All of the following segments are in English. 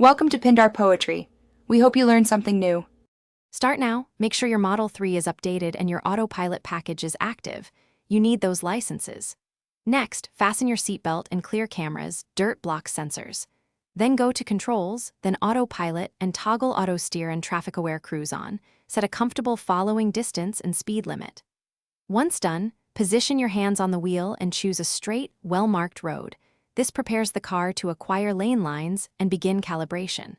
Welcome to Pindar Poetry. We hope you learned something new. Start now, make sure your Model 3 is updated and your Autopilot package is active. You need those licenses. Next, fasten your seatbelt and clear cameras, dirt block sensors. Then go to Controls, then Autopilot, and toggle Auto Steer and Traffic-Aware Cruise on. Set a comfortable following distance and speed limit. Once done, position your hands on the wheel and choose a straight, well-marked road. This prepares the car to acquire lane lines and begin calibration.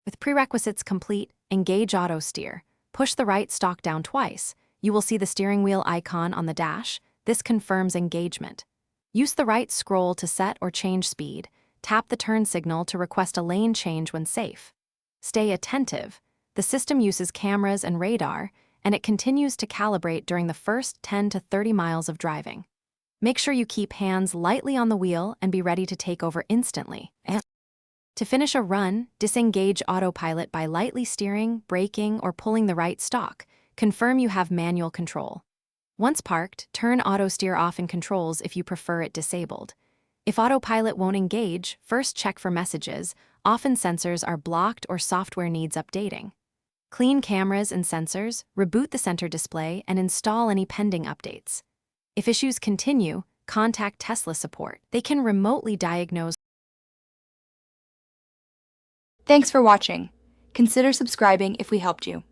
With prerequisites complete, engage Auto Steer. Push the right stalk down twice. You will see the steering wheel icon on the dash. This confirms engagement. Use the right scroll to set or change speed. Tap the turn signal to request a lane change when safe. Stay attentive. The system uses cameras and radar, and it continues to calibrate during the first 10 to 30 miles of driving. Make sure you keep hands lightly on the wheel and be ready to take over instantly. To finish a run, disengage Autopilot by lightly steering, braking, or pulling the right stalk. Confirm you have manual control. Once parked, turn Auto Steer off in Controls if you prefer it disabled. If Autopilot won't engage, first check for messages. Often sensors are blocked or software needs updating. Clean cameras and sensors, reboot the center display, and install any pending updates. If issues continue, contact Tesla support. They can remotely diagnose. Thanks for watching. Consider subscribing if we helped you.